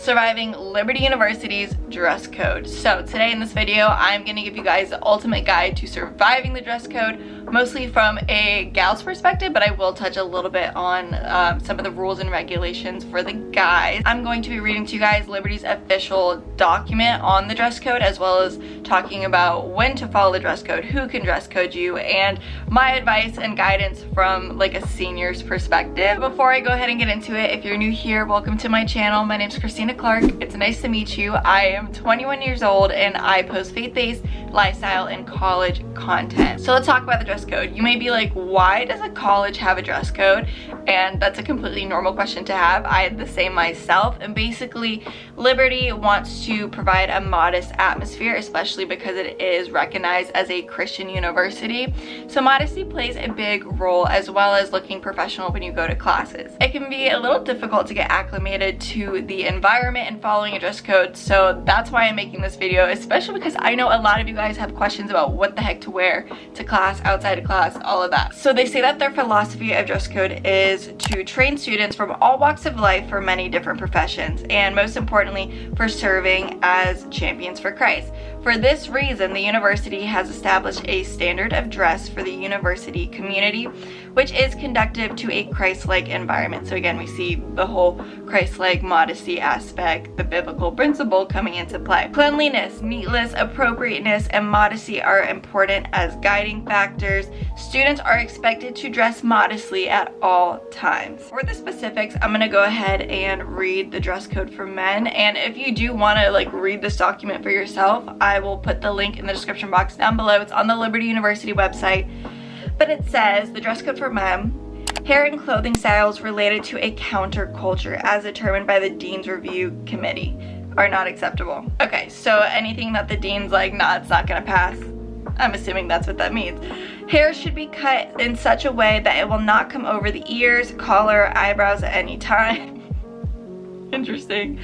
surviving Liberty University's dress code. So today in this video, I'm going to give you guys the ultimate guide to surviving the dress code, mostly from a gal's perspective, but I will touch a little bit on some of the rules and regulations for the guys. I'm going to be reading to you guys Liberty's official document on the dress code, as well as talking about when to follow the dress code, who can dress code you, and my advice and guidance from like a senior's perspective. Before I go ahead and get into it, if you're new here, welcome to my channel. My name is Christina Clark. It's nice to meet you. I am 21 years old and I post faith-based lifestyle and college content. So let's talk about the dress code. You may be like, why does a college have a dress code? And that's a completely normal question to have. I had the same myself, and basically Liberty wants to provide a modest atmosphere, especially because it is recognized as a Christian university. So modesty plays a big role, as well as looking professional when you go to classes. It can be a little difficult to get acclimated to the environment and following a dress code, so that's why I'm making this video, especially because I know a lot of you guys have questions about what the heck to wear to class, outside of class, all of that. So they say that their philosophy of dress code is to train students from all walks of life for many different professions, and most importantly, for serving as champions for Christ. For this reason, the university has established a standard of dress for the university community, which is conducive to a Christ-like environment. So again, we see the whole Christ-like modesty aspect, the biblical principle coming into play. Cleanliness, neatness, appropriateness, and modesty are important as guiding factors. Students are expected to dress modestly at all times. For the specifics, I'm going to go ahead and read the dress code for men, and if you do want to like read this document for yourself, I will put the link in the description box down below. It's on the Liberty University website. But it says the dress code for men: hair and clothing styles related to a counterculture as determined by the Dean's Review Committee are not acceptable. Okay, so anything that the dean's like, nah, it's not gonna pass. I'm assuming that's what that means. Hair should be cut in such a way that it will not come over the ears, collar, eyebrows at any time. Interesting.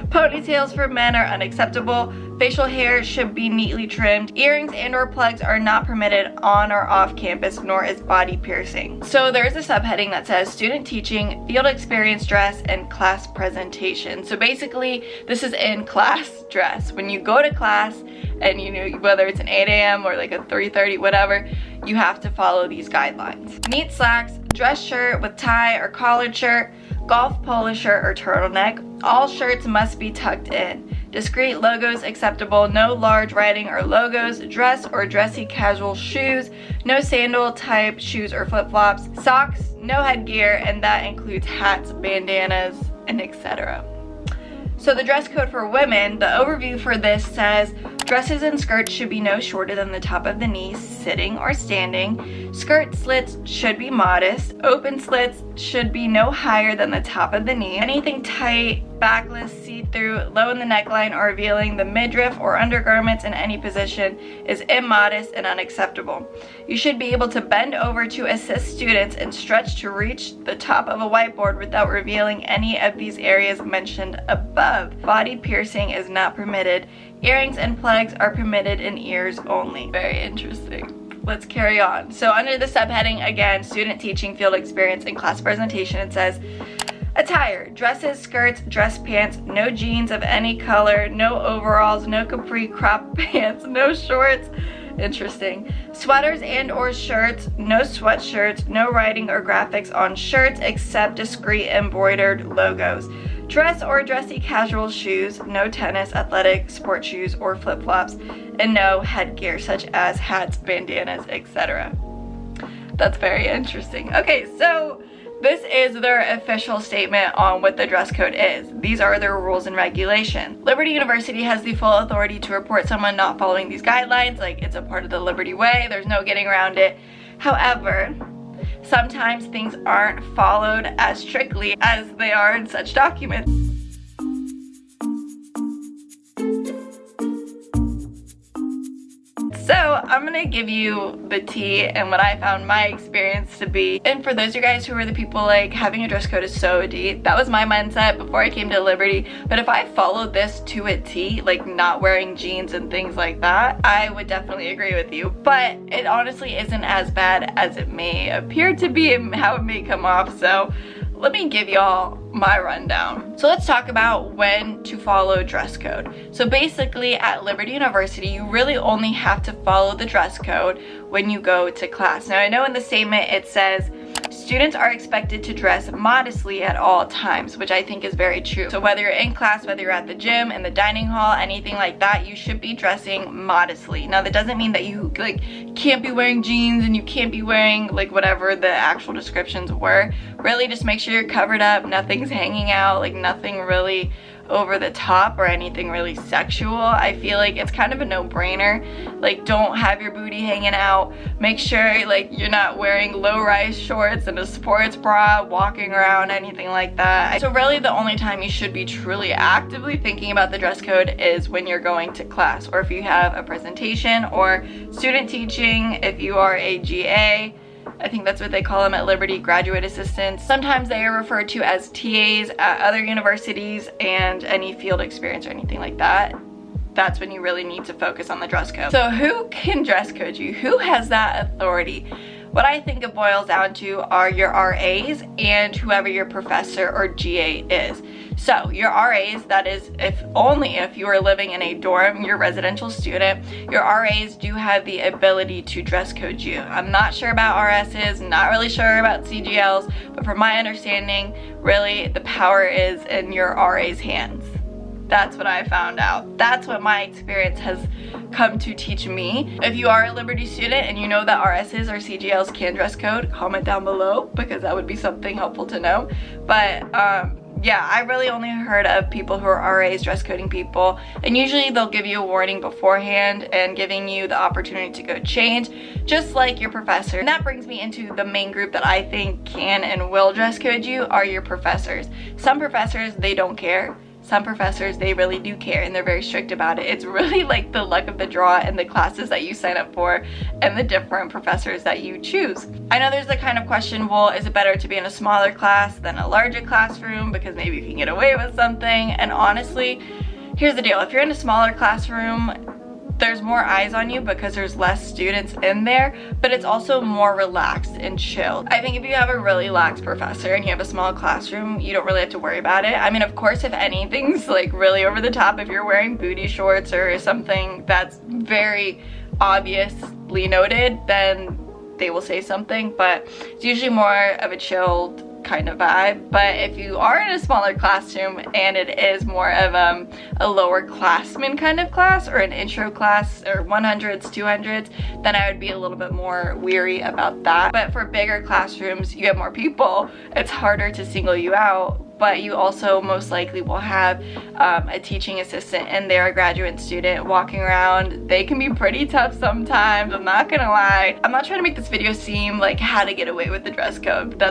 Ponytails for men are unacceptable. Facial hair should be neatly trimmed. Earrings and or plugs are not permitted on or off campus, nor is body piercing. So there's a subheading that says student teaching, field experience dress, and class presentation. So basically this is in class dress. When you go to class, and you know, whether it's an 8 a.m. or like a 3:30, whatever, you have to follow these guidelines. Neat slacks, dress shirt with tie or collared shirt, golf polo shirt or turtleneck. All shirts must be tucked in. Discreet logos acceptable, no large writing or logos. Dress or dressy casual shoes, no sandal type shoes or flip-flops. Socks, no headgear, and that includes hats, bandanas, and etc. So the dress code for women, the overview for this says dresses and skirts should be no shorter than the top of the knee, sitting or standing. Skirt slits should be modest. Open slits should be no higher than the top of the knee. Anything tight, backless, see-through, low in the neckline, or revealing the midriff or undergarments in any position is immodest and unacceptable. You should be able to bend over to assist students and stretch to reach the top of a whiteboard without revealing any of these areas mentioned above. Body piercing is not permitted. Earrings and plugs are permitted in ears only. Very interesting. Let's carry on. So under the subheading, again, student teaching, field experience, and class presentation, it says attire: dresses, skirts, dress pants, no jeans of any color, no overalls, no capri crop pants, no shorts. Interesting. Sweaters and or shirts, no sweatshirts, no writing or graphics on shirts except discreet embroidered logos. Dress or dressy casual shoes, no tennis, athletic, sport shoes, or flip-flops, and no headgear such as hats, bandanas, etc. That's very interesting. Okay, so this is their official statement on what the dress code is. These are their rules and regulations. Liberty University has the full authority to report someone not following these guidelines, like it's a part of the Liberty Way. There's no getting around it. However, sometimes things aren't followed as strictly as they are in such documents. So I'm gonna give you the tea and what I found my experience to be. And for those of you guys who are the people like having a dress code is so deep, that was my mindset before I came to Liberty. But if I followed this to a T, like not wearing jeans and things like that, I would definitely agree with you. But it honestly isn't as bad as it may appear to be and how it may come off. So let me give y'all my rundown. So let's talk about when to follow dress code. So basically at Liberty University, you really only have to follow the dress code when you go to class. Now I know in the statement it says students are expected to dress modestly at all times, which I think is very true. So whether you're in class, whether you're at the gym, in the dining hall, anything like that, you should be dressing modestly. Now that doesn't mean that you like can't be wearing jeans and you can't be wearing like whatever the actual descriptions were. Really just make sure you're covered up, nothing's hanging out, like nothing really over the top or anything really sexual. I feel like it's kind of a no-brainer. Like don't have your booty hanging out. Make sure like you're not wearing low-rise shorts and a sports bra walking around, anything like that. So really the only time you should be truly actively thinking about the dress code is when you're going to class, or if you have a presentation or student teaching, if you are a GA. I think that's what they call them at Liberty, graduate assistants. Sometimes they are referred to as TAs at other universities, and any field experience or anything like that. That's when you really need to focus on the dress code. So who can dress code you? Who has that authority? What I think it boils down to are your RAs and whoever your professor or GA is. So your RAs, that is only if you are living in a dorm, you're a residential student, your RAs do have the ability to dress code you. I'm not sure about RSs, not really sure about CGLs, but from my understanding, really the power is in your RA's hands. That's what I found out. That's what my experience has come to teach me. If you are a Liberty student and you know that RSs or CGLs can dress code, comment down below because that would be something helpful to know. But yeah, I really only heard of people who are RAs dress coding people, and usually they'll give you a warning beforehand and giving you the opportunity to go change, just like your professor. And that brings me into the main group that I think can and will dress code you are your professors. Some professors, they don't care. Some professors, they really do care and they're very strict about it. It's really like the luck of the draw and the classes that you sign up for and the different professors that you choose. I know there's the kind of question, well, is it better to be in a smaller class than a larger classroom because maybe you can get away with something? And honestly, here's the deal. If you're in a smaller classroom, there's more eyes on you because there's less students in there, but it's also more relaxed and chilled. I think if you have a really lax professor and you have a small classroom, you don't really have to worry about it. I mean, of course, if anything's like really over the top, if you're wearing booty shorts or something that's very obviously noted, then they will say something, but it's usually more of a chilled kind of vibe. But if you are in a smaller classroom and it is more of a lower classman kind of class or an intro class or 100s, 200s, then I would be a little bit more weary about that. But for bigger classrooms, you have more people, it's harder to single you out, but you also most likely will have a teaching assistant in there, a graduate student walking around. They can be pretty tough sometimes, I'm not gonna lie. I'm not trying to make this video seem like how to get away with the dress code.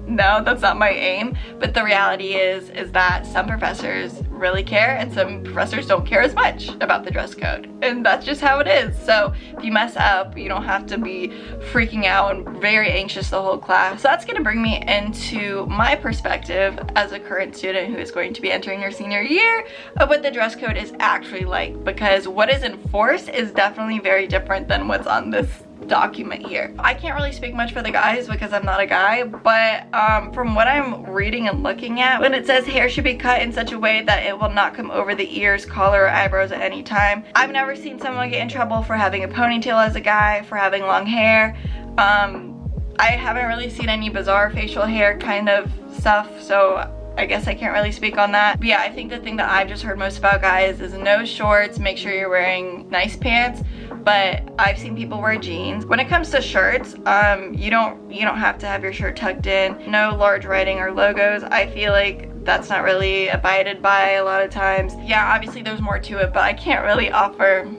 No, that's not my aim, but the reality is that some professors really care and some professors don't care as much about the dress code, and that's just how it is. So if you mess up, you don't have to be freaking out and very anxious the whole class. So that's going to bring me into my perspective as a current student who is going to be entering their senior year of what the dress code is actually like, because what is enforced is definitely very different than what's on this document here. I can't really speak much for the guys because I'm not a guy, but from what I'm reading and looking at, when it says hair should be cut in such a way that it will not come over the ears, collar, or eyebrows at any time. I've never seen someone get in trouble for having a ponytail as a guy, for having long hair. I haven't really seen any bizarre facial hair kind of stuff, so I guess I can't really speak on that. But yeah, I think the thing that I've just heard most about guys is no shorts, make sure you're wearing nice pants, but I've seen people wear jeans. When it comes to shirts, you don't have to have your shirt tucked in, no large writing or logos. I feel like that's not really abided by a lot of times. Yeah, obviously there's more to it, but I can't really offer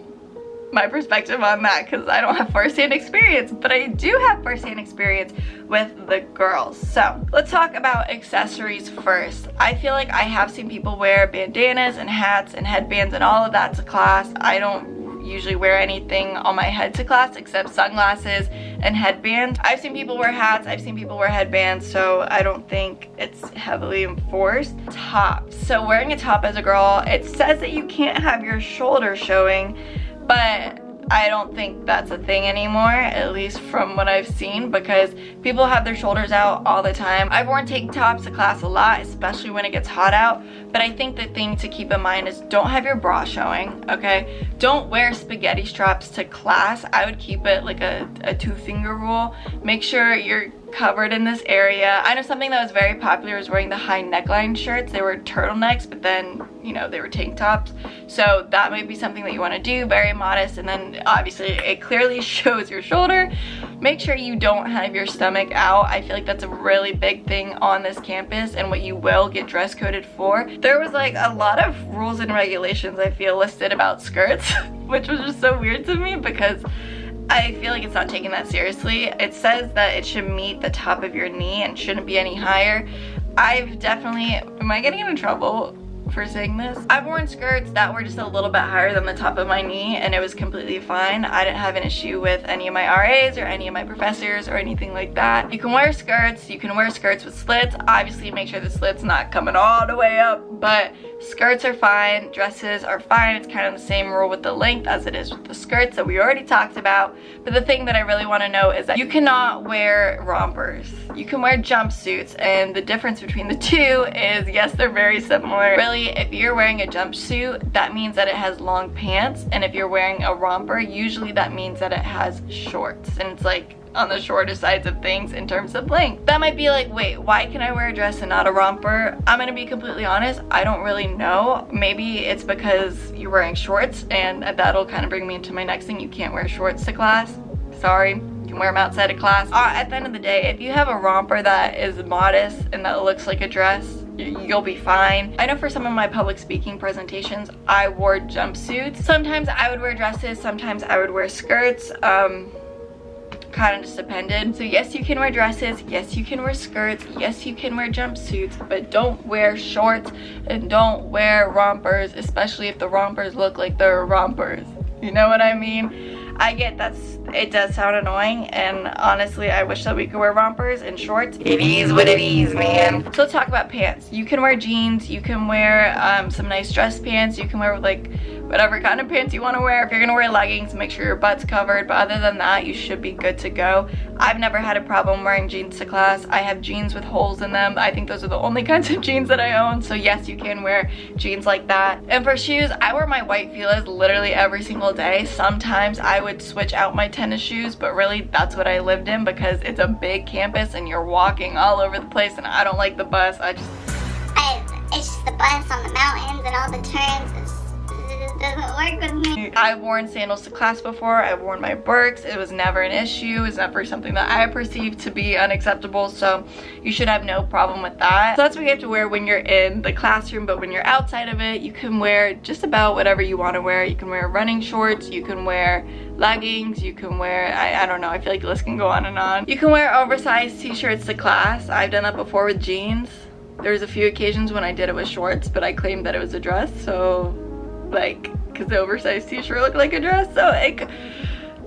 my perspective on that because I don't have first-hand experience, but I do have first-hand experience with the girls. So let's talk about accessories first. I feel like I have seen people wear bandanas and hats and headbands and all of that to class. I don't usually wear anything on my head to class except sunglasses and headbands. I've seen people wear hats, I've seen people wear headbands, so I don't think it's heavily enforced. Tops. So wearing a top as a girl, it says that you can't have your shoulders showing, but I don't think that's a thing anymore, at least from what I've seen, because people have their shoulders out all the time. I've worn tank tops to class a lot, especially when it gets hot out, but I think the thing to keep in mind is don't have your bra showing, okay? Don't wear spaghetti straps to class. I would keep it like a 2-finger rule. Make sure you're covered in this area. I know something that was very popular was wearing the high neckline shirts. They were turtlenecks, but then, you know, they were tank tops. So that might be something that you want to do, very modest, and then obviously it clearly shows your shoulder. Make sure you don't have your stomach out. I feel like that's a really big thing on this campus and what you will get dress coded for. There was like a lot of rules and regulations I feel listed about skirts, which was just so weird to me because I feel like it's not taken that seriously. It says that it should meet the top of your knee and shouldn't be any higher. I've definitely, am I getting in trouble for saying this? I've worn skirts that were just a little bit higher than the top of my knee and it was completely fine. I didn't have an issue with any of my RAs or any of my professors or anything like that. You can wear skirts with slits. Obviously make sure the slit's not coming all the way up, but skirts are fine, dresses are fine. It's kind of the same rule with the length as it is with the skirts that we already talked about. But the thing that I really want to know is that you cannot wear rompers. You can wear jumpsuits, and the difference between the two is, yes, they're very similar. Really, if you're wearing a jumpsuit, that means that it has long pants, and if you're wearing a romper, usually that means that it has shorts, and it's like on the shorter sides of things in terms of length. That might be like, wait, why can I wear a dress and not a romper? I'm gonna be completely honest, I don't really know. Maybe it's because you're wearing shorts, and that'll kind of bring me into my next thing. You can't wear shorts to class. Sorry, you can wear them outside of class. At the end of the day, if you have a romper that is modest and that looks like a dress, you'll be fine. I know for some of my public speaking presentations, I wore jumpsuits. Sometimes I would wear dresses, sometimes I would wear skirts. Kind of just depended. So yes, you can wear dresses, yes, you can wear skirts, yes, you can wear jumpsuits, but don't wear shorts and don't wear rompers, especially if the rompers look like they're rompers. You know what I mean? I get it does sound annoying, and honestly I wish that we could wear rompers and shorts. It is what it is, man. So let's talk about pants. You can wear jeans, you can wear some nice dress pants, you can wear like whatever kind of pants you want to wear. If you're gonna wear leggings, make sure your butt's covered, but other than that, you should be good to go. I've never had a problem wearing jeans to class. I have jeans with holes in them. I think those are the only kinds of jeans that I own, so yes, you can wear jeans like that. And for shoes, I wear my white Fila's literally every single day. Sometimes I would switch out my tennis shoes, but really that's what I lived in because it's a big campus and you're walking all over the place, and I don't like the bus. It's just the bus on the mountains and all the turns. It doesn't work with me. I've worn sandals to class before. I've worn my Birks. It was never an issue. It was never something that I perceived to be unacceptable, so you should have no problem with that. So that's what you have to wear when you're in the classroom, but when you're outside of it, you can wear just about whatever you want to wear. You can wear running shorts, you can wear leggings, you can wear, I don't know, I feel like the list can go on and on. You can wear oversized t-shirts to class. I've done that before with jeans. There's a few occasions when I did it with shorts, but I claimed that it was a dress, so like, because the oversized t-shirt looked like a dress, so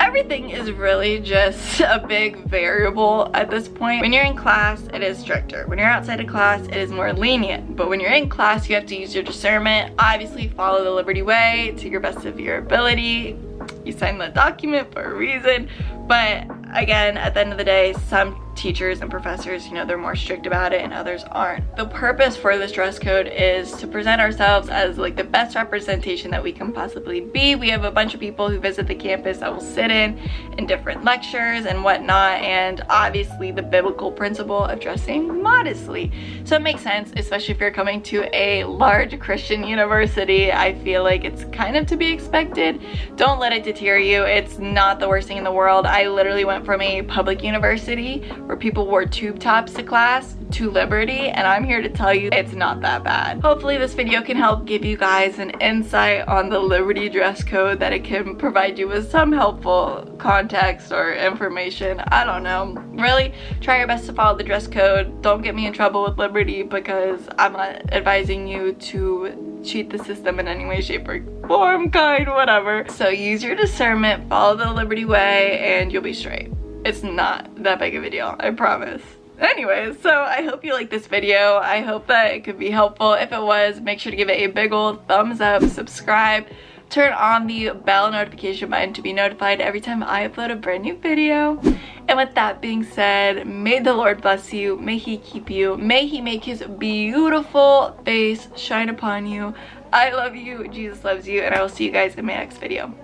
everything is really just a big variable at this point. When you're in class, it is stricter. When you're outside of class, it is more lenient. But when you're in class, you have to use your discernment. Obviously, follow the Liberty Way to your best of your ability. You signed the document for a reason. But again, at the end of the day, some teachers and professors, you know, they're more strict about it and others aren't. The purpose for this dress code is to present ourselves as like the best representation that we can possibly be. We have a bunch of people who visit the campus that will sit in different lectures and whatnot, and obviously the biblical principle of dressing modestly. So it makes sense, especially if you're coming to a large Christian university. I feel like it's kind of to be expected. Don't let it deter you. It's not the worst thing in the world. I literally went from a public university where people wore tube tops to class to Liberty, and I'm here to tell you it's not that bad. Hopefully this video can help give you guys an insight on the Liberty dress code, that it can provide you with some helpful context or information. I don't know. Really, try your best to follow the dress code. Don't get me in trouble with Liberty, because I'm not advising you to cheat the system in any way, shape, or form, kind, whatever. So use your discernment, follow the Liberty Way, and you'll be straight. It's not that big of a deal, I promise. Anyways, so I hope you liked this video. I hope that it could be helpful. If it was, make sure to give it a big old thumbs up, subscribe, turn on the bell notification button to be notified every time I upload a brand new video. And with that being said, may the Lord bless you, may he keep you, may he make his beautiful face shine upon you. I love you, Jesus loves you, and I will see you guys in my next video.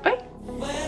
Bye.